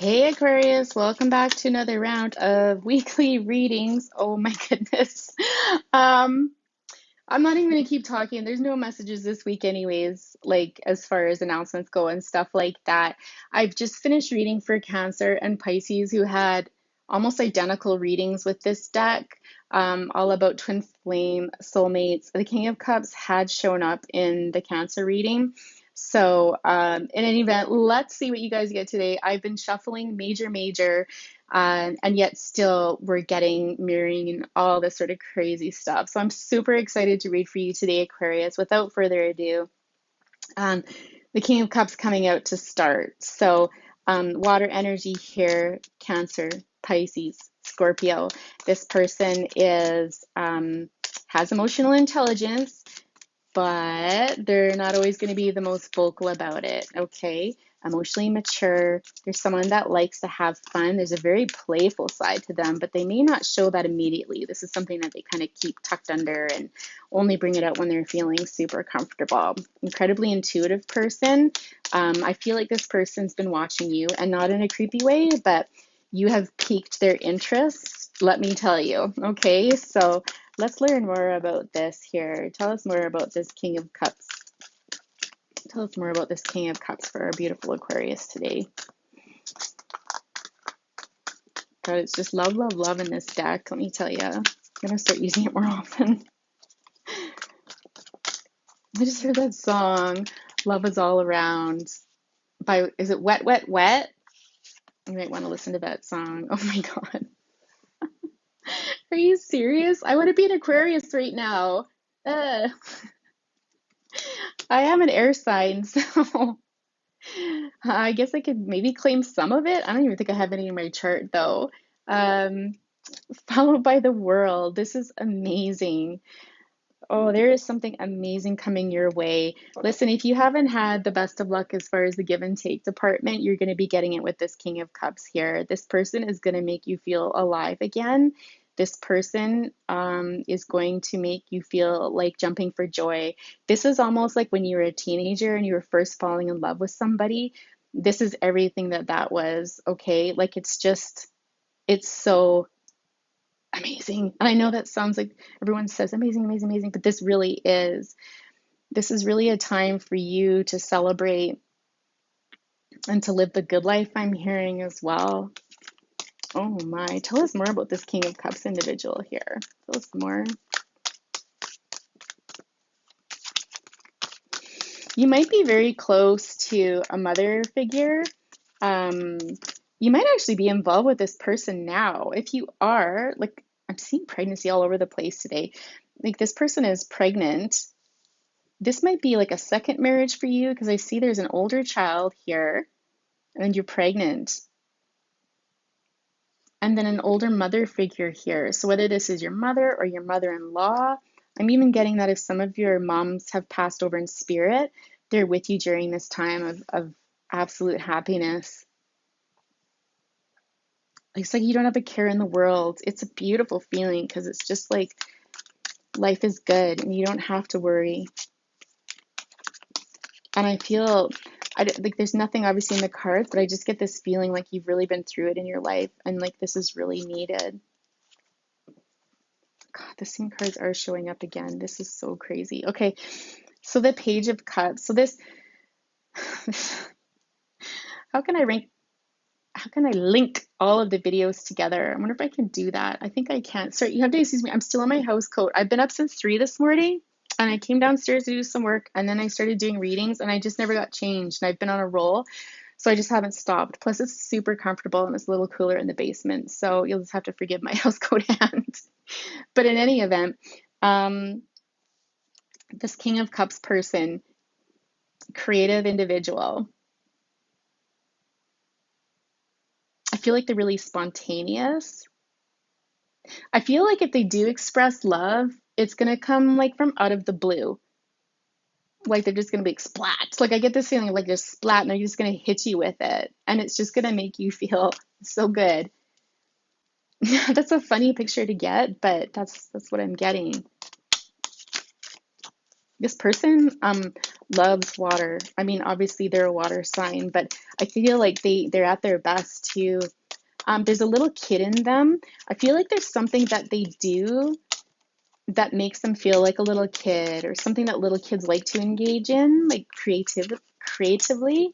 Hey Aquarius, welcome back to another round of weekly readings. Oh my goodness. Um, I'm not even gonna keep talking. There's no messages this week anyways, like as far as announcements go and stuff like that. I've just finished reading for Cancer and Pisces who had almost identical readings with this deck, all about twin flame soulmates. The King of Cups had shown up in the Cancer reading. So, in any event, let's see what you guys get today. I've been shuffling major, and yet still we're getting mirroring and all this sort of crazy stuff. So I'm super excited to read for you today, Aquarius. Without further ado, um, the King of Cups coming out to start. So water energy here, Cancer, Pisces, Scorpio. This person is has emotional intelligence, but they're not always going to be the most vocal about it, okay? Emotionally mature. There's someone that likes to have fun. There's a very playful side to them, but they may not show that immediately. This is something that they kind of keep tucked under and only bring it out when they're feeling super comfortable. Incredibly intuitive person. I feel like this person's been watching you, and not in a creepy way, but you have piqued their interest, let me tell you. Okay, so let's learn more about this here. Tell us more about this King of Cups. Tell us more about this King of Cups for our beautiful Aquarius today. God, it's just love, love, love in this deck. Let me tell you. I'm going to start using it more often. I just heard that song, Love is All Around, by, is it Wet, Wet, Wet? You might want to listen to that song. Oh my God. Are you serious? I want to be an Aquarius right now. Uh, I am an air sign, so I guess I could maybe claim some of it. I don't even think I have any in my chart though. Um, Followed by the world. This is amazing. Oh, there is something amazing coming your way. Listen, if you haven't had the best of luck as far as the give and take department, you're going to be getting it with this King of Cups here. This person is going to make you feel alive again. This person is going to make you feel like jumping for joy. This is almost like when you were a teenager and you were first falling in love with somebody. This is everything that that was, okay? Like it's so amazing. And I know that sounds like everyone says amazing, amazing, amazing, but this is really a time for you to celebrate and to live the good life, I'm hearing as well. Oh my, tell us more about this King of Cups individual here. Tell us more. You might be very close to a mother figure. Um, you might actually be involved with this person now. If you are, like, I'm seeing pregnancy all over the place today. Like, this person is pregnant. This might be like a second marriage for you because I see there's an older child here and you're pregnant. And then an older mother figure here. So whether this is your mother or your mother-in-law, I'm even getting that if some of your moms have passed over in spirit, they're with you during this time of absolute happiness. It's like you don't have a care in the world. It's a beautiful feeling because it's just like life is good and you don't have to worry. And I feel like there's nothing obviously in the cards, but I just get this feeling like you've really been through it in your life and like this is really needed. God, the same cards are showing up again. This is so crazy. Okay, so the Page of Cups. So this, how can I rank? How can I link all of the videos together? I wonder if I can do that. I think I can. Sorry, you have to excuse me. I'm still in my house coat. I've been up since 3 this morning and I came downstairs to do some work and then I started doing readings and I just never got changed and I've been on a roll. So I just haven't stopped. Plus it's super comfortable and it's a little cooler in the basement. So you'll just have to forgive my house coat hand. But in any event, um, this King of Cups person, creative individual, I feel like they're really spontaneous. I feel like if they do express love, it's gonna come like from out of the blue. Like they're just gonna be like splat. Like I get this feeling like they're splat and they're just gonna hit you with it. And it's just gonna make you feel so good. That's a funny picture to get, but that's what I'm getting. This person loves water. I mean, obviously they're a water sign, but I feel like they're at their best too. There's a little kid in them. I feel like there's something that they do that makes them feel like a little kid, or something that little kids like to engage in, like creatively.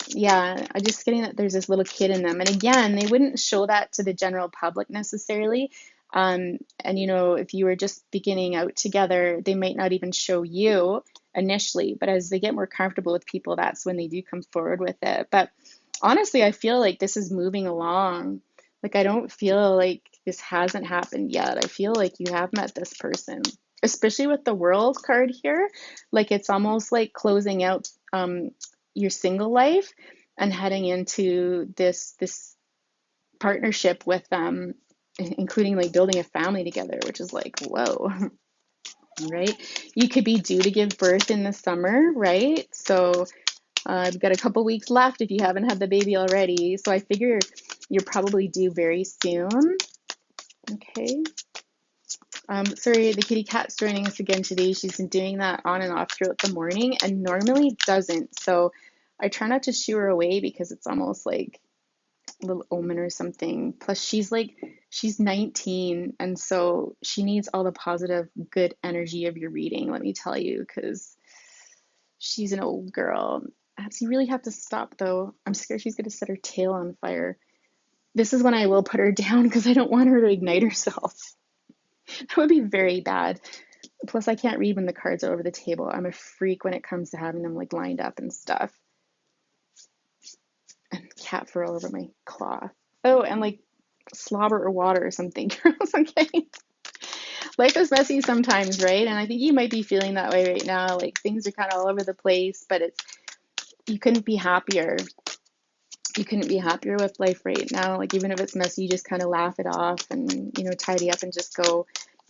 Yeah, I'm just getting that there's this little kid in them. And again, they wouldn't show that to the general public necessarily. And if you were just beginning out together, they might not even show you initially, but as they get more comfortable with people, that's when they do come forward with it. But honestly, I feel like this is moving along. Like, I don't feel like this hasn't happened yet. I feel like you have met this person, especially with the World card here. Like, it's almost like closing out your single life and heading into this partnership with them, including like building a family together, which is like, whoa, right? You could be due to give birth in the summer, right? So I've got a couple weeks left if you haven't had the baby already. So I figure you're probably due very soon. Okay. Sorry, the kitty cat's joining us again today. She's been doing that on and off throughout the morning and normally doesn't. So I try not to shoo her away because it's almost like a little omen or something. Plus, she's 19, and so she needs all the positive, good energy of your reading, let me tell you, because she's an old girl. You really have to stop, though. I'm scared she's going to set her tail on fire. This is when I will put her down because I don't want her to ignite herself. That would be very bad. Plus, I can't read when the cards are over the table. I'm a freak when it comes to having them like lined up and stuff. And cat fur all over my cloth. Oh, and like slobber or water or something. Okay. Life is messy sometimes, right? And I think you might be feeling that way right now. Like, things are kind of all over the place, but you couldn't be happier. You couldn't be happier with life right now. Like, even if it's messy, you just kind of laugh it off and, tidy up and just go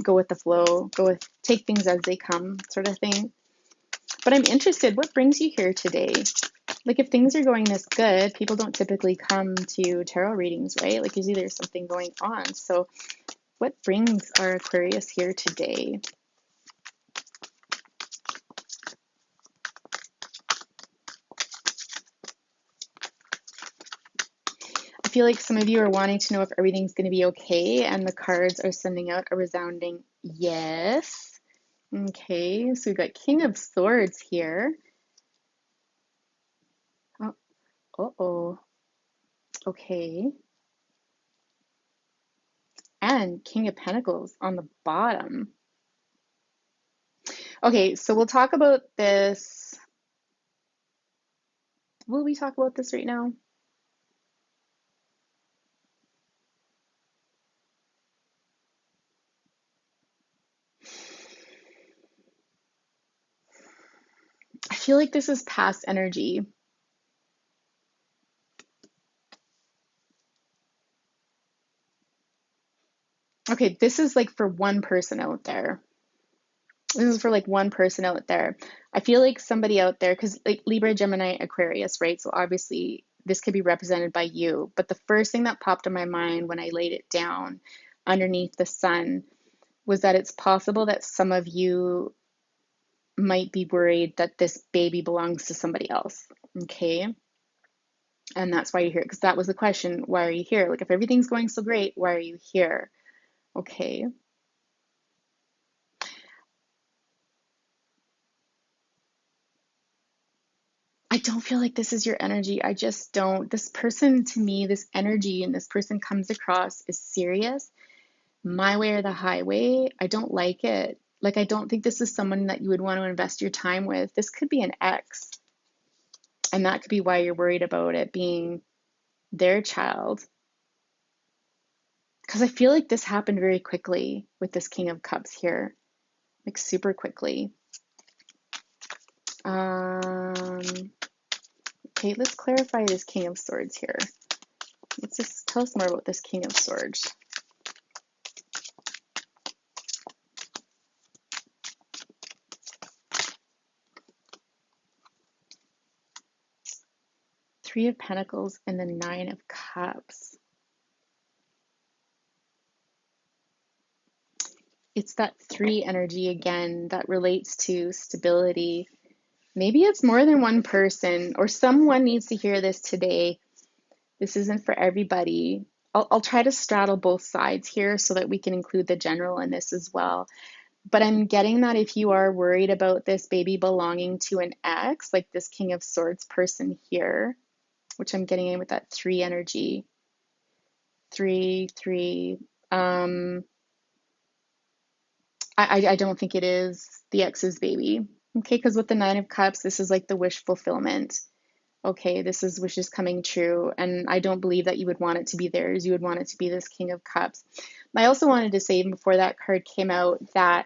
with the flow, take things as they come, sort of thing. But I'm interested, what brings you here today? Like, if things are going this good, people don't typically come to tarot readings, right? Like, usually there's something going on. So what brings our Aquarius here today? I feel like some of you are wanting to know if everything's going to be okay, and the cards are sending out a resounding yes. Okay, so we've got King of Swords here. Oh, uh-oh. Okay. And King of Pentacles on the bottom. Okay, so we'll talk about this. Will we talk about this right now? I feel like this is past energy. Okay, this is like for one person out there. This is for like one person out there. I feel like somebody out there, because like Libra, Gemini, Aquarius, right? So obviously this could be represented by you. But the first thing that popped in my mind when I laid it down underneath the sun was that it's possible that some of you might be worried that this baby belongs to somebody else. Okay. And that's why you're here. Because that was the question. Why are you here? Like, if everything's going so great, why are you here? Okay. I don't feel like this is your energy. I just don't. This person, to me, this energy and this person comes across is serious. My way or the highway. I don't like it. Like, I don't think this is someone that you would want to invest your time with. This could be an ex, and that could be why you're worried about it being their child. Because I feel like this happened very quickly with this King of Cups here, like super quickly. Okay, let's clarify this King of Swords here. Let's just tell us more about this King of Swords. Three of Pentacles and the Nine of Cups. It's that three energy again that relates to stability. Maybe it's more than one person, or someone needs to hear this today. This isn't for everybody. I'll try to straddle both sides here so that we can include the general in this as well. But I'm getting that if you are worried about this baby belonging to an ex, like this King of Swords person here, which I'm getting in with that three energy, three, three. Um, I don't think it is the ex's baby. Okay, because with the Nine of Cups, this is like the wish fulfillment. Okay, this is wishes coming true. And I don't believe that you would want it to be theirs. You would want it to be this King of Cups. I also wanted to say, before that card came out, that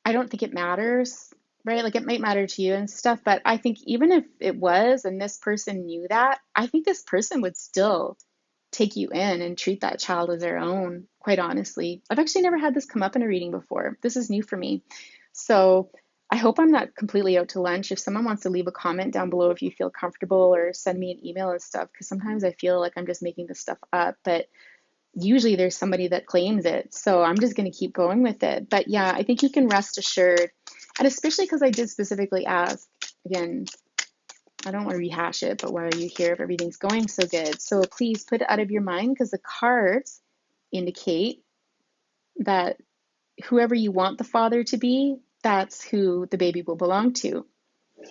I don't think it matters, right? Like it might matter to you and stuff, but I think even if it was and this person knew that, I think this person would still take you in and treat that child as their own, quite honestly. I've actually never had this come up in a reading before. This is new for me. So I hope I'm not completely out to lunch. If someone wants to leave a comment down below, if you feel comfortable, or send me an email and stuff, because sometimes I feel like I'm just making this stuff up, but usually there's somebody that claims it. So I'm just going to keep going with it. But yeah, I think you can rest assured. And especially because I did specifically ask, again, I don't want to rehash it, but why are you here if everything's going so good? So please put it out of your mind, because the cards indicate that whoever you want the father to be, that's who the baby will belong to.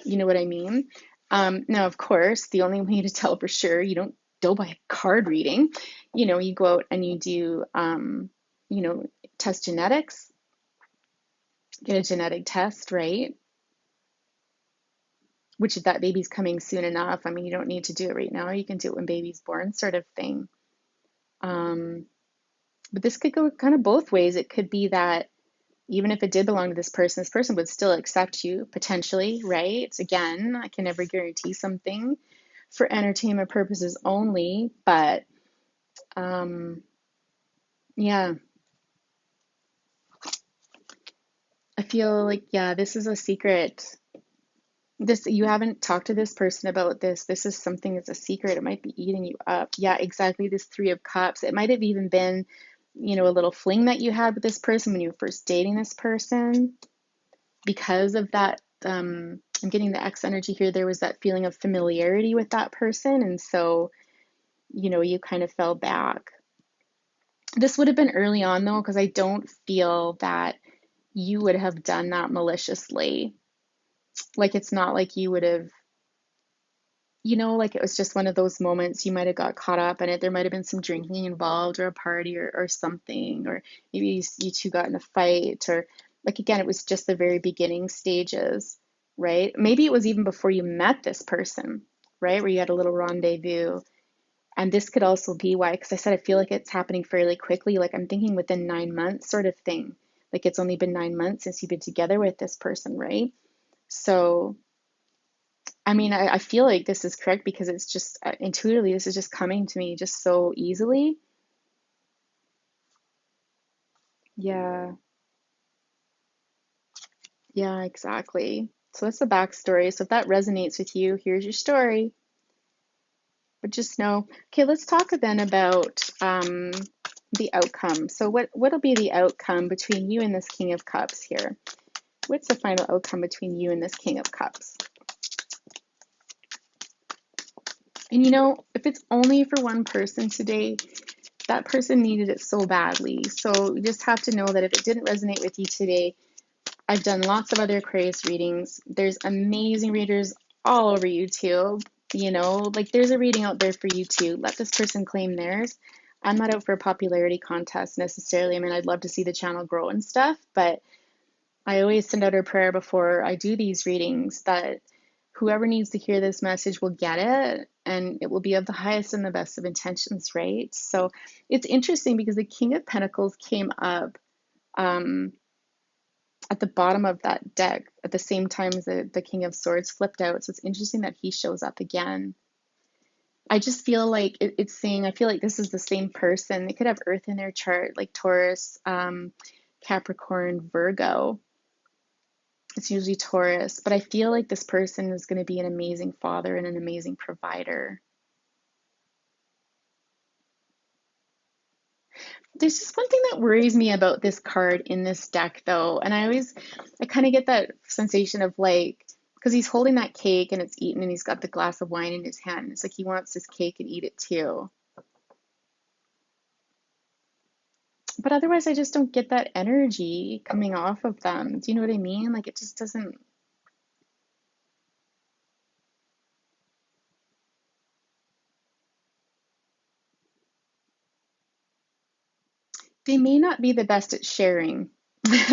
You know what I mean? Now, of course, the only way to tell for sure, you don't go by a card reading. You go out and you do, test genetics, get a genetic test, right? Which, if that baby's coming soon enough, I mean, you don't need to do it right now. You can do it when baby's born, sort of thing. But this could go kind of both ways. It could be that even if it did belong to this person would still accept you potentially, right? Again, I can never guarantee something for entertainment purposes only, but yeah, I feel like, yeah, this is a secret. This, you haven't talked to this person about this. This is something that's a secret. It might be eating you up. Yeah, exactly. This Three of Cups. It might have even been, a little fling that you had with this person when you were first dating this person. Because of that, I'm getting the X energy here. There was that feeling of familiarity with that person. And so, you kind of fell back. This would have been early on though, because I don't feel that you would have done that maliciously. Like it's not like you would have, like it was just one of those moments you might have got caught up in it. There might have been some drinking involved, or a party, or something, or maybe you two got in a fight, or like again, it was just the very beginning stages, right? Maybe it was even before you met this person, right? Where you had a little rendezvous. And this could also be why, because I said I feel like it's happening fairly quickly. Like I'm thinking within 9 months, sort of thing. Like it's only been 9 months since you've been together with this person, right? So I mean, I feel like this is correct because it's just intuitively, this is just coming to me just so easily. Yeah, yeah, exactly. So that's the backstory. So if that resonates with you, here's your story. But just know, okay, let's talk then about the outcome. So what'll be the outcome between you and this King of Cups here? What's the final outcome between you and this King of Cups? And if it's only for one person today, that person needed it so badly. So you just have to know that if it didn't resonate with you today, I've done lots of other Aquarius readings. There's amazing readers all over YouTube. Like there's a reading out there for you too. Let this person claim theirs. I'm not out for a popularity contest necessarily. I mean, I'd love to see the channel grow and stuff, but I always send out a prayer before I do these readings that whoever needs to hear this message will get it, and it will be of the highest and the best of intentions, right? So it's interesting because the King of Pentacles came up um, at the bottom of that deck at the same time as the King of Swords flipped out. So it's interesting that he shows up again. I just feel like it's saying, I feel like this is the same person. They could have Earth in their chart, like Taurus, Capricorn, Virgo. It's usually Taurus, but I feel like this person is going to be an amazing father and an amazing provider. There's just one thing that worries me about this card in this deck, though, and I kind of get that sensation of like because he's holding that cake and it's eaten and he's got the glass of wine in his hand. It's like he wants this cake and eat it too. But otherwise, I just don't get that energy coming off of them. Do you know what I mean? Like it just doesn't. They may not be the best at sharing.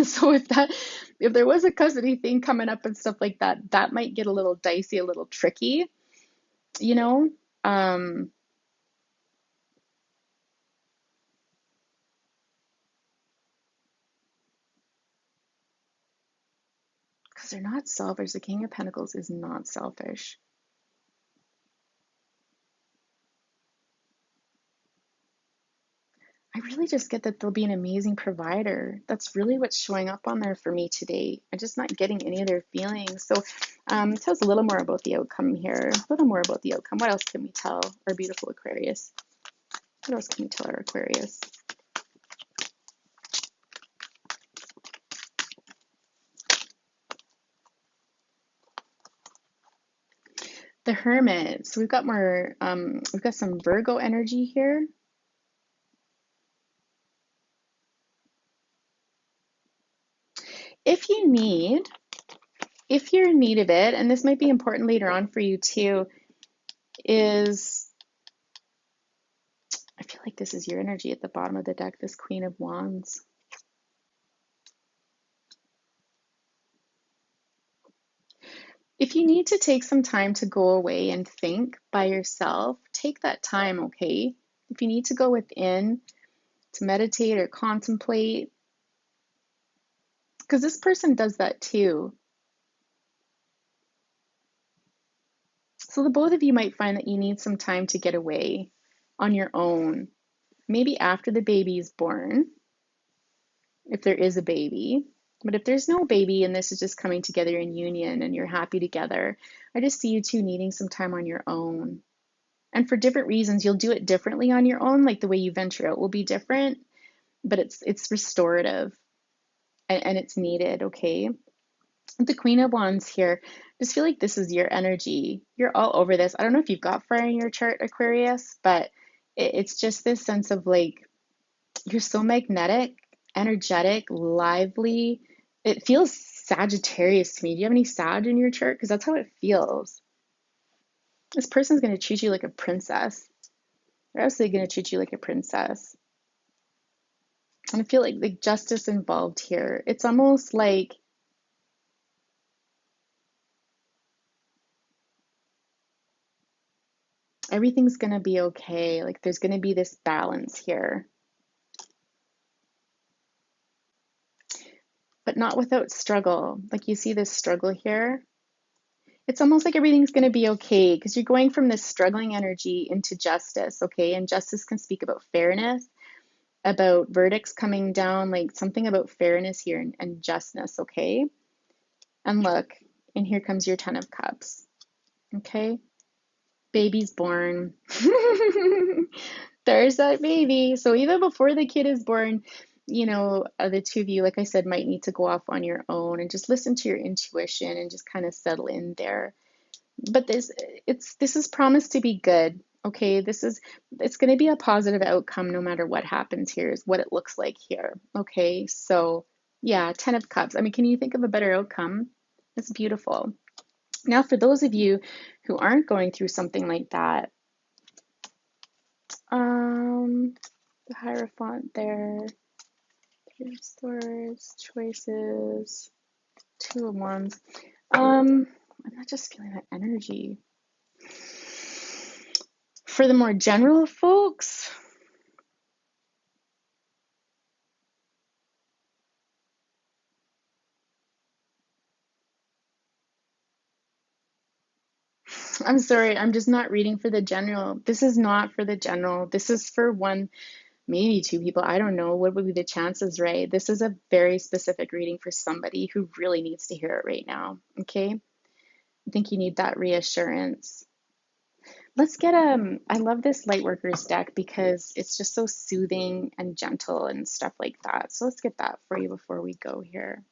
So if there was a custody thing coming up and stuff like that, that might get a little dicey, a little tricky, you know? Um, because they're not selfish. The King of Pentacles is not selfish. I really just get that they'll be an amazing provider. That's really what's showing up on there for me today. I'm just not getting any of their feelings. So tell us a little more about the outcome here. A little more about the outcome. What else can we tell our beautiful Aquarius? What else can we tell our Aquarius? The Hermit. So we've got more, we've got some Virgo energy here. If you need, if you're in need of it, and this might be important later on for you too, is I feel like this is your energy at the bottom of the deck, this Queen of Wands. If you need to take some time to go away and think by yourself, take that time, okay? If you need to go within to meditate or contemplate, because this person does that too. So the both of you might find that you need some time to get away on your own. Maybe after the baby is born, if there is a baby. But if there's no baby and this is just coming together in union and you're happy together, I just see you two needing some time on your own. And for different reasons, you'll do it differently on your own, like the way you venture out will be different, but it's restorative and it's needed, okay? The Queen of Wands here, just feel like this is your energy. You're all over this. I don't know if you've got fire in your chart, Aquarius, but it's just this sense of like, you're so magnetic, energetic, lively. It feels Sagittarius to me. Do you have any Sag in your chart? Because that's how it feels. This person's going to treat you like a princess. They're absolutely going to treat you like a princess. And I feel like justice involved here. It's almost like everything's going to be okay. Like there's going to be this balance here. But not without struggle. Like you see this struggle here. It's almost like everything's going to be okay because you're going from this struggling energy into justice, okay? And justice can speak about fairness, about verdicts coming down, like something about fairness here and justness, okay? And look, and here comes your Ten of Cups, okay? Baby's born. There's that baby. So even before the kid is born, you know, the two of you, like I said, might need to go off on your own and just listen to your intuition and just kind of settle in there. But this is promised to be good. Okay, it's going to be a positive outcome no matter what happens here, is what it looks like here. Okay, so yeah, Ten of Cups. I mean, can you think of a better outcome? It's beautiful. Now, for those of you who aren't going through something like that, the Hierophant there, Three of Swords, choices, Two of Wands. I'm not just feeling that energy. For the more general folks, I'm sorry, I'm just not reading for the general. This is not for the general. This is for one, maybe two people. I don't know. What would be the chances, right? This is a very specific reading for somebody who really needs to hear it right now. Okay? I think you need that reassurance. Let's get I love this Lightworkers deck because it's just so soothing and gentle and stuff like that. So let's get that for you before we go here.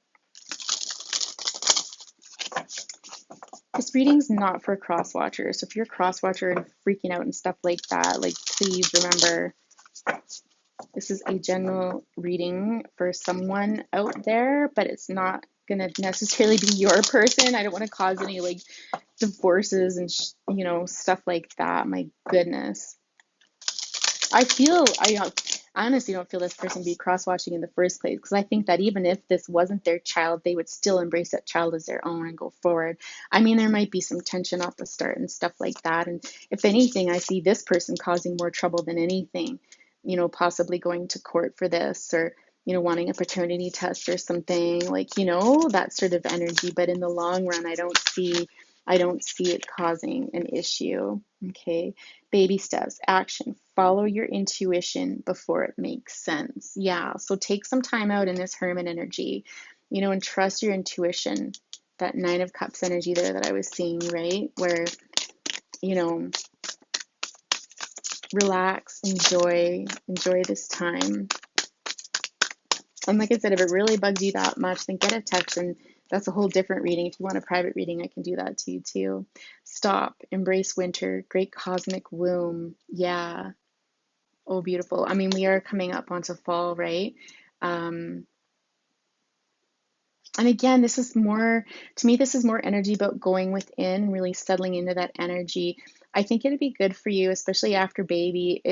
This reading's not for cross watchers. So if you're a cross watcher and freaking out and stuff like that, like please remember this is a general reading for someone out there, but it's not going to necessarily be your person. I don't want to cause any like divorces and stuff like that. My goodness. I honestly don't feel this person be cross-watching in the first place, because I think that even if this wasn't their child, they would still embrace that child as their own and go forward. I mean, there might be some tension off the start and stuff like that. And if anything, I see this person causing more trouble than anything, possibly going to court for this, or, wanting a paternity test or something, like, that sort of energy. But in the long run, I don't see it causing an issue. Okay. Baby steps, action, follow your intuition before it makes sense. Yeah. So take some time out in this Hermit energy, and trust your intuition. That Nine of Cups energy there that I was seeing, right? Where, you know, relax, enjoy this time. And like I said, if it really bugs you that much, then get a text, and that's a whole different reading. If you want a private reading, I can do that to you too. Stop, embrace winter, great cosmic womb. Yeah. Oh, beautiful. I mean, we are coming up onto fall, right? Um, and again, to me, this is more energy about going within, really settling into that energy. I think it'd be good for you, especially after baby.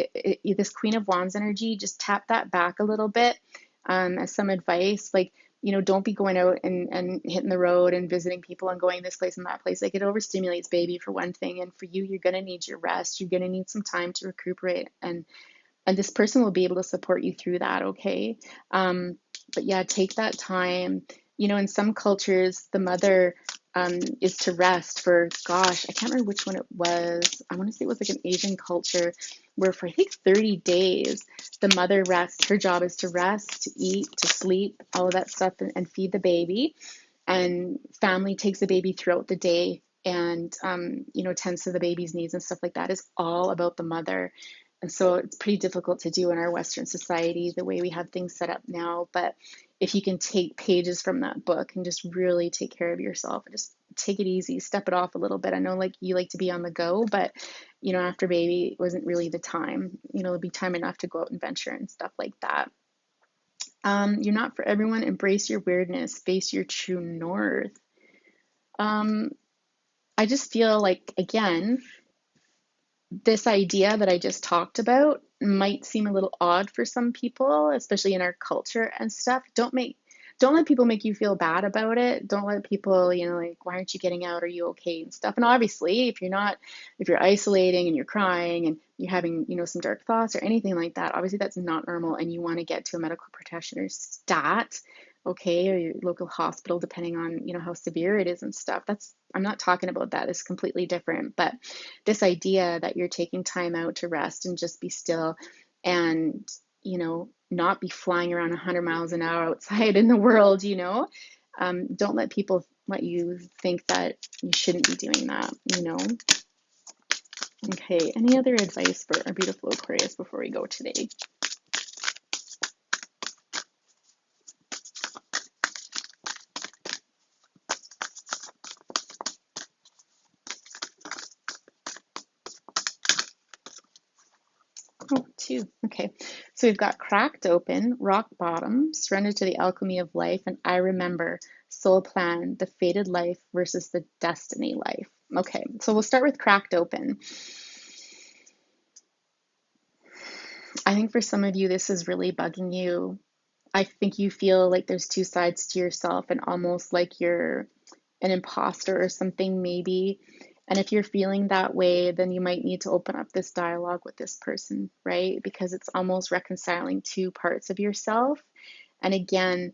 This Queen of Wands energy, just tap that back a little bit, as some advice. Like, don't be going out and hitting the road and visiting people and going this place and that place. Like, it overstimulates baby for one thing. And for you, you're going to need your rest. You're going to need some time to recuperate. And this person will be able to support you through that, okay? But yeah, take that time. In some cultures, the mother is to rest for, gosh, I can't remember which one it was. I want to say it was like an Asian culture where for I think 30 days, the mother rests. Her job is to rest, to eat, to sleep, all of that stuff, and feed the baby. And family takes the baby throughout the day and, tends to the baby's needs and stuff like that. Is all about the mother. And so it's pretty difficult to do in our Western society, the way we have things set up now. But if you can take pages from that book and just really take care of yourself and just take it easy, step it off a little bit. I know like you like to be on the go, but after baby it wasn't really the time. It'll be time enough to go out and venture and stuff like that. You're not for everyone. Embrace your weirdness. Face your true north. I just feel like, again, this idea that I just talked about might seem a little odd for some people, especially in our culture and stuff. Don't let people make you feel bad about it. Don't let people, like, why aren't you getting out? Are you okay? And stuff. And obviously, if you're isolating and you're crying and you're having, some dark thoughts or anything like that, obviously that's not normal, and you want to get to a medical practitioner stat, okay, or your local hospital, depending on, how severe it is and stuff. I'm not talking about that. It's completely different. But this idea that you're taking time out to rest and just be still and, not be flying around 100 miles an hour outside in the world, don't let people let you think that you shouldn't be doing that. Okay, any other advice for our beautiful Aquarius before we go today? Oh, two. Okay. So we've got cracked open, rock bottom, surrender to the alchemy of life, and I remember, soul plan, the fated life versus the destiny life. Okay. So we'll start with cracked open. I think for some of you, this is really bugging you. I think you feel like there's two sides to yourself and almost like you're an imposter or something, maybe. And if you're feeling that way, then you might need to open up this dialogue with this person, right? Because it's almost reconciling two parts of yourself. And again,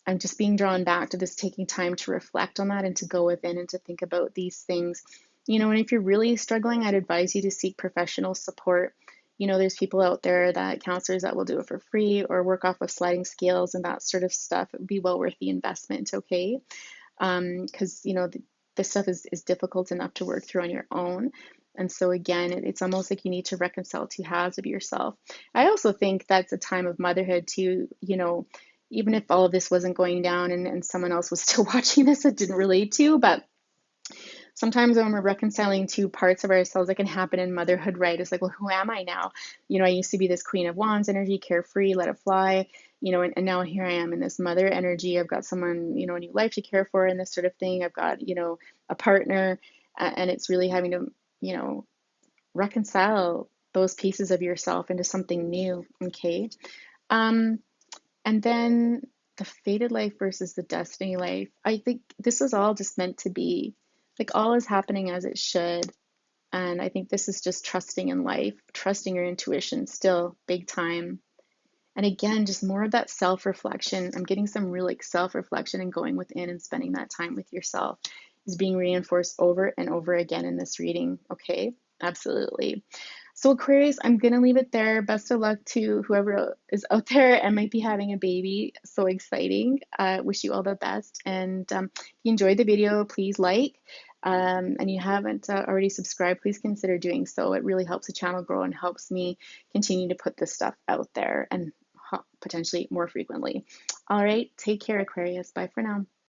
I'm just being drawn back to this taking time to reflect on that and to go within and to think about these things. And if you're really struggling, I'd advise you to seek professional support. There's people out there, that counselors, that will do it for free or work off of sliding scales and that sort of stuff. It would be well worth the investment, okay? Because this stuff is difficult enough to work through on your own. And so again, it's almost like you need to reconcile two halves of yourself. I also think that's a time of motherhood too. Even if all of this wasn't going down and someone else was still watching this that didn't relate to, but sometimes when we're reconciling two parts of ourselves, that can happen in motherhood, right? It's like, well, who am I now? I used to be this Queen of Wands energy, carefree, let it fly, and now here I am in this mother energy. I've got someone, a new life to care for and this sort of thing. I've got, a partner, and it's really having to, you know, reconcile those pieces of yourself into something new, okay? Um, and then the fated life versus the destiny life. I think this is all just meant to be. Like all is happening as it should. And I think this is just trusting in life, trusting your intuition still big time. And again, just more of that self-reflection. I'm getting some real like self-reflection and going within and spending that time with yourself is being reinforced over and over again in this reading. Okay, absolutely. So Aquarius, I'm gonna leave it there. Best of luck to whoever is out there and might be having a baby. So exciting. Wish you all the best. And if you enjoyed the video, please like. And you haven't already subscribed, please consider doing so. It really helps the channel grow and helps me continue to put this stuff out there and potentially more frequently. All right, take care, Aquarius. Bye for now.